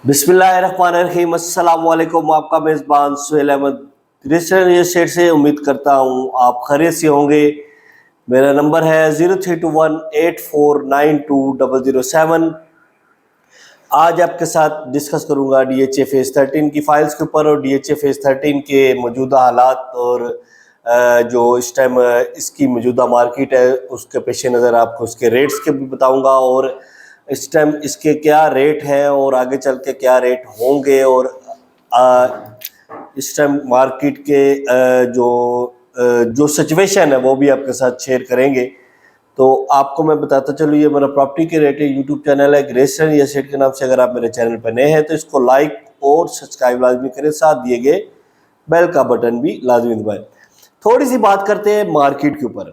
बिस्मिल्लाहिर्रहमानिर्रहीम, अस्सलाम वालेकुम। आपका मेज़बान सुहेल अहमद ग्रेस्टर रियल एस्टेट से उम्मीद करता हूँ आप खैरियत से होंगे। मेरा नंबर है 032184920007। आज आपके साथ डिस्कस करूँगा DHA फेज़ 13 की फ़ाइल्स के ऊपर और DHA फेज़ 13 के मौजूदा हालात और जो इस टाइम इसकी मौजूदा मार्केट है उसके पेश नज़र आपको उसके रेट्स के भी बताऊँगा और इस टाइम इसके क्या रेट हैं और आगे चल के क्या रेट होंगे और इस टाइम मार्केट के जो सिचुएशन है वो भी आपके साथ शेयर करेंगे। तो आपको मैं बताता चलूँ, ये मेरा प्रॉपर्टी के रेट यूट्यूब चैनल है ग्रेस्टर रियल एस्टेट के नाम से। अगर आप मेरे चैनल पर नए हैं तो इसको लाइक और सब्सक्राइब लाजमी करें, साथ दिए गए बेल का बटन भी लाजमी दबाएं। थोड़ी सी बात करते हैं मार्केट के ऊपर,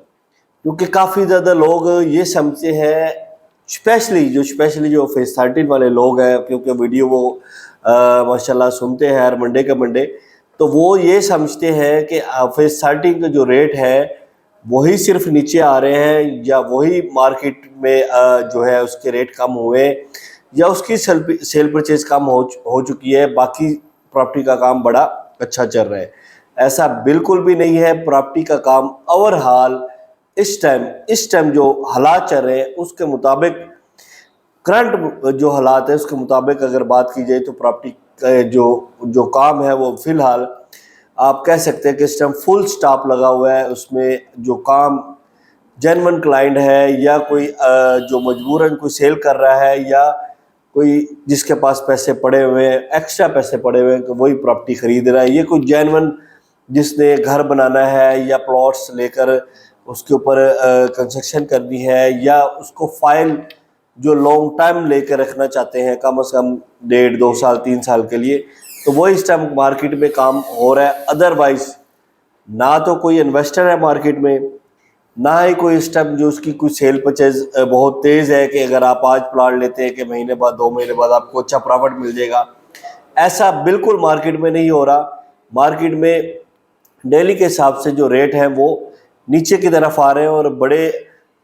क्योंकि काफ़ी ज़्यादा लोग ये समझते हैं, स्पेशली जो फेज़ 13 वाले लोग हैं, क्योंकि वीडियो वो माशाल्लाह सुनते हैं हर मंडे के मंडे, तो वो ये समझते हैं कि फेज़ 13 का जो रेट है वही सिर्फ नीचे आ रहे हैं या वही मार्केट में जो है उसके रेट कम हुए या उसकी सेल परचेज कम हो चुकी है, बाकी प्रॉपर्टी का काम बड़ा अच्छा चल रहा है। ऐसा बिल्कुल भी नहीं है। प्रॉपर्टी का काम ओवरऑल इस टाइम जो हालात चल रहे हैं उसके मुताबिक, करंट जो हालात है उसके मुताबिक अगर बात की जाए तो प्रॉपर्टी का जो काम है वो फिलहाल आप कह सकते हैं कि इस टाइम फुल स्टॉप लगा हुआ है। उसमें जो काम जेन्युइन क्लाइंट है या कोई जो मजबूरन कोई सेल कर रहा है या कोई जिसके पास पैसे पड़े हुए हैं, एक्स्ट्रा पैसे पड़े हुए हैं, तो वही प्रॉपर्टी खरीद रहा है। ये कोई जेन्युइन जिसने घर बनाना है या प्लॉट्स लेकर उसके ऊपर कंस्ट्रक्शन करनी है या उसको फाइल जो लॉन्ग टाइम लेकर रखना चाहते हैं, कम से कम 1.5 2 साल 3 साल के लिए, तो वो इस टाइम मार्केट में काम हो रहा है। अदरवाइज ना तो कोई इन्वेस्टर है मार्केट में, ना ही कोई इस टाइम जो उसकी कोई सेल परचेज बहुत तेज़ है कि अगर आप आज प्लाट लेते हैं कि महीने बाद 2 महीने बाद आपको अच्छा प्रॉफिट मिल जाएगा। ऐसा बिल्कुल मार्केट में नहीं हो रहा। मार्केट में डेली के हिसाब से जो रेट हैं वो नीचे की तरफ आ रहे हैं और बड़े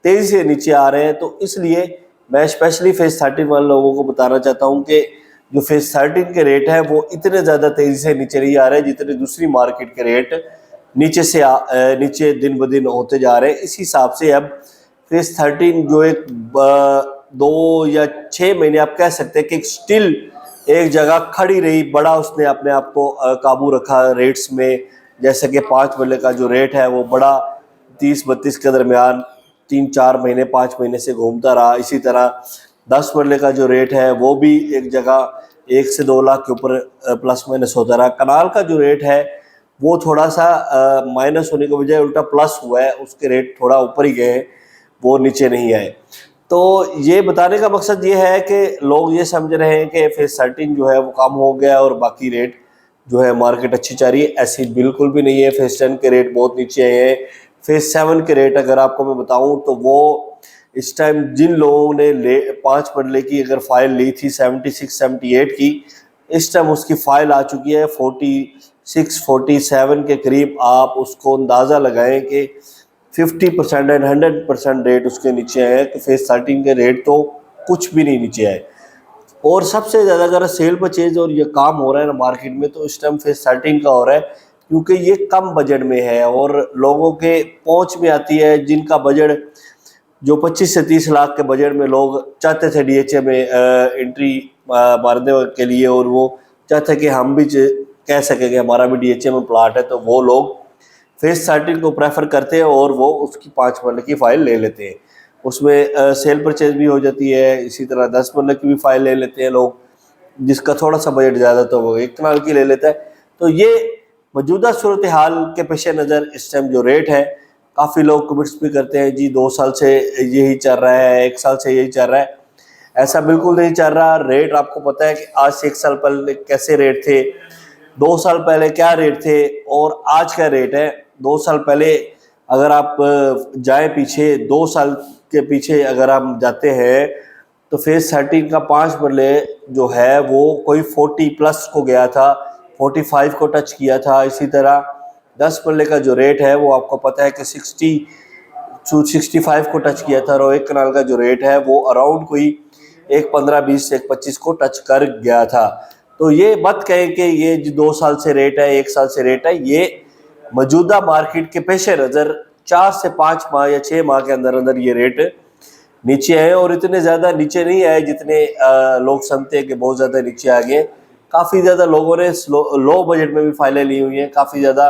तेज़ी से नीचे आ रहे हैं। तो इसलिए मैं स्पेशली फेज़ 13 वाले लोगों को बताना चाहता हूं कि जो फेज़ 13 के रेट हैं वो इतने ज़्यादा तेज़ी से नीचे नहीं आ रहे जितने दूसरी मार्केट के रेट नीचे दिन ब दिन होते जा रहे हैं। इस हिसाब से अब फेज़ 13 जो एक 2 या 6 महीने आप कह सकते हैं कि स्टिल एक जगह खड़ी रही, बड़ा उसने अपने आप को काबू रखा रेट्स में। जैसे कि 5 मरले का जो रेट है वो बड़ा 30-32 के दरमियान 3-4 महीने 5 महीने से घूमता रहा। इसी तरह 10 मरले का जो रेट है वो भी एक जगह 1 से 2 लाख के ऊपर प्लस माइनस होता रहा। कनाल का जो रेट है वो थोड़ा सा माइनस होने के बजाय उल्टा प्लस हुआ है, उसके रेट थोड़ा ऊपर ही गए, वो नीचे नहीं आए। तो ये बताने का मकसद ये है कि लोग ये समझ रहे हैं कि फेज़ 13 जो है वो कम हो गया और बाकी रेट जो है मार्केट अच्छी चल रही है। ऐसी बिल्कुल भी नहीं है। फेज़ 10 के रेट बहुत नीचे आए हैं। फेज़ 7 के रेट अगर आपको मैं बताऊं तो वो इस टाइम जिन लोगों ने 5 मरले की अगर फाइल ली थी 76-78 की, इस टाइम उसकी फाइल आ चुकी है 46-47 के करीब। आप उसको अंदाज़ा लगाएं कि 50% एंड 100% रेट उसके नीचे आए। तो फेज़ 13 के रेट तो कुछ भी नहीं नीचे आए। और सबसे ज़्यादा अगर सेल परचेज और ये काम हो रहा है ना मार्केट में, तो इस टाइम फेज़ 13 का हो रहा है, क्योंकि ये कम बजट में है और लोगों के पहुंच में आती है। जिनका बजट जो 25 से 30 लाख के बजट में लोग चाहते थे DHA में एंट्री मारने के लिए, और वो चाहते कि हम भी कह सकें कि हमारा भी DHA में प्लाट है, तो वो लोग फेज़ 13 को प्रेफर करते हैं और वो उसकी 5 मरले की फ़ाइल ले लेते हैं। उसमें सेल परचेज भी हो जाती है। इसी तरह 10 मरले की भी फ़ाइल ले लेते हैं लोग, जिसका थोड़ा सा बजट ज़्यादा तो वो 1 कनाल की ले लेता है। तो ये मौजूदा सूरत हाल के पेश नज़र इस टाइम जो रेट है, काफ़ी लोग कमेंट्स भी करते हैं जी 2 साल से यही चल रहा है, 1 साल से यही चल रहा है। ऐसा बिल्कुल नहीं चल रहा। रेट आपको पता है कि आज से 1 साल पहले कैसे रेट थे, 2 साल पहले क्या रेट थे और आज क्या रेट है। 2 साल पहले अगर आप जाए पीछे, 2 साल के पीछे अगर हम जाते हैं, तो फेज़ 13 का 5 मरले जो है वो कोई 40 प्लस को गया था, 45 को टच किया था। इसी तरह 10 मरले का जो रेट है वो आपको पता है कि 65 को टच किया था। और 1 कनाल का जो रेट है वो अराउंड कोई एक 15-20 एक 25 को टच कर गया था। तो ये मत कहें कि ये जो 2 साल से रेट है, 1 साल से रेट है, ये मौजूदा मार्केट के पेश नज़र 4 से 5 माह या 6 माह के अंदर अंदर ये रेट नीचे आए, और इतने ज़्यादा नीचे नहीं आए जितने लोग समझते हैं कि बहुत ज़्यादा नीचे आ गए। काफ़ी ज़्यादा लोगों ने लो बजट में भी फाइलें ली हुई हैं, काफ़ी ज़्यादा।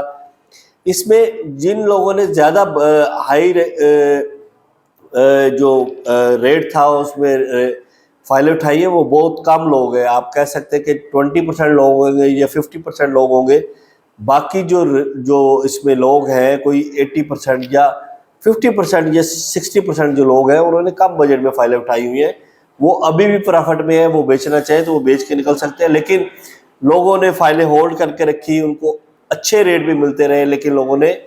इसमें जिन लोगों ने ज़्यादा हाई जो रेट था उसमें फाइलें उठाई है वो बहुत कम लोग हैं। आप कह सकते हैं कि 20% लोग होंगे या 50% लोग होंगे। बाकी जो इसमें लोग हैं कोई 80% या 50% या 60% जो लोग हैं उन्होंने कम बजट में फाइलें उठाई हुई हैं। वो अभी भी प्रॉफिट में है, वो बेचना चाहे तो वो बेच के निकल सकते हैं, लेकिन लोगों ने फाइलें होल्ड करके रखी, उनको अच्छे रेट भी मिलते रहे लेकिन लोगों ने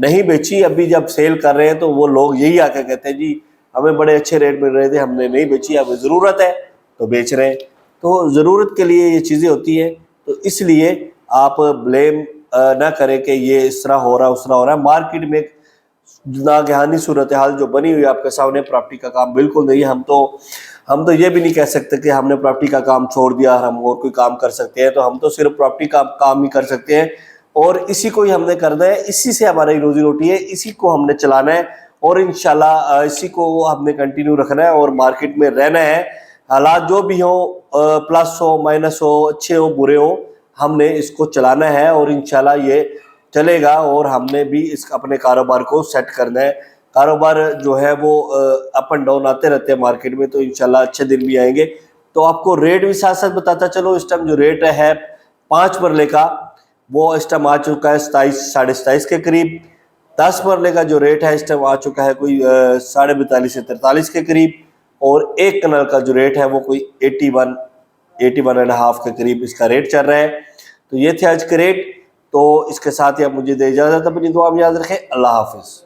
नहीं बेची। अभी जब सेल कर रहे हैं तो वो लोग यही आकर कहते हैं जी हमें बड़े अच्छे रेट मिल रहे थे, हमने नहीं बेची, हमें ज़रूरत है तो बेच रहे हैं। तो ज़रूरत के लिए ये चीज़ें होती हैं, तो इसलिए आप ब्लेम ना करें कि ये इस तरह हो रहा है उस तरह हो रहा है। मार्केट में एक नागहानी सूरत हाल जो बनी हुई है आपके सामने, प्रॉपर्टी का काम बिल्कुल नहीं है। हम तो ये भी नहीं कह सकते कि हमने प्रॉपर्टी का काम छोड़ दिया, हम और कोई काम कर सकते हैं। तो हम तो सिर्फ प्रॉपर्टी का काम ही कर सकते हैं और इसी को ही हमने करना है, इसी से हमारी रोजी रोटी है, इसी को हमने चलाना है और इंशाल्लाह इसी को हमने कंटिन्यू रखना है और मार्केट में रहना है। हालात जो भी हो, प्लस हो माइनस हो, अच्छे हो बुरे हो, हमने इसको चलाना है और इंशाल्लाह ये चलेगा। और हमने भी इस अपने कारोबार को सेट करना है। कारोबार जो है वो अप एंड डाउन आते रहते हैं मार्केट में, तो इंशाल्लाह अच्छे दिन भी आएंगे। तो आपको रेट भी साथ साथ बताता चलो। इस टाइम जो रेट है 5 मरले का वो इस टाइम आ चुका है 27 साढ़े 27 के करीब। 10 मरले का जो रेट है इस टाइम आ चुका है कोई 42.5 से 43 के करीब। और 1 कनाल का जो रेट है वो कोई 81.5 के करीब इसका रेट चल रहा है। तो ये थे आज के रेट। तो इसके साथ ही आप मुझे दे इजाज़त, अपनी दुआ में याद रखें। अल्लाह हाफिज़।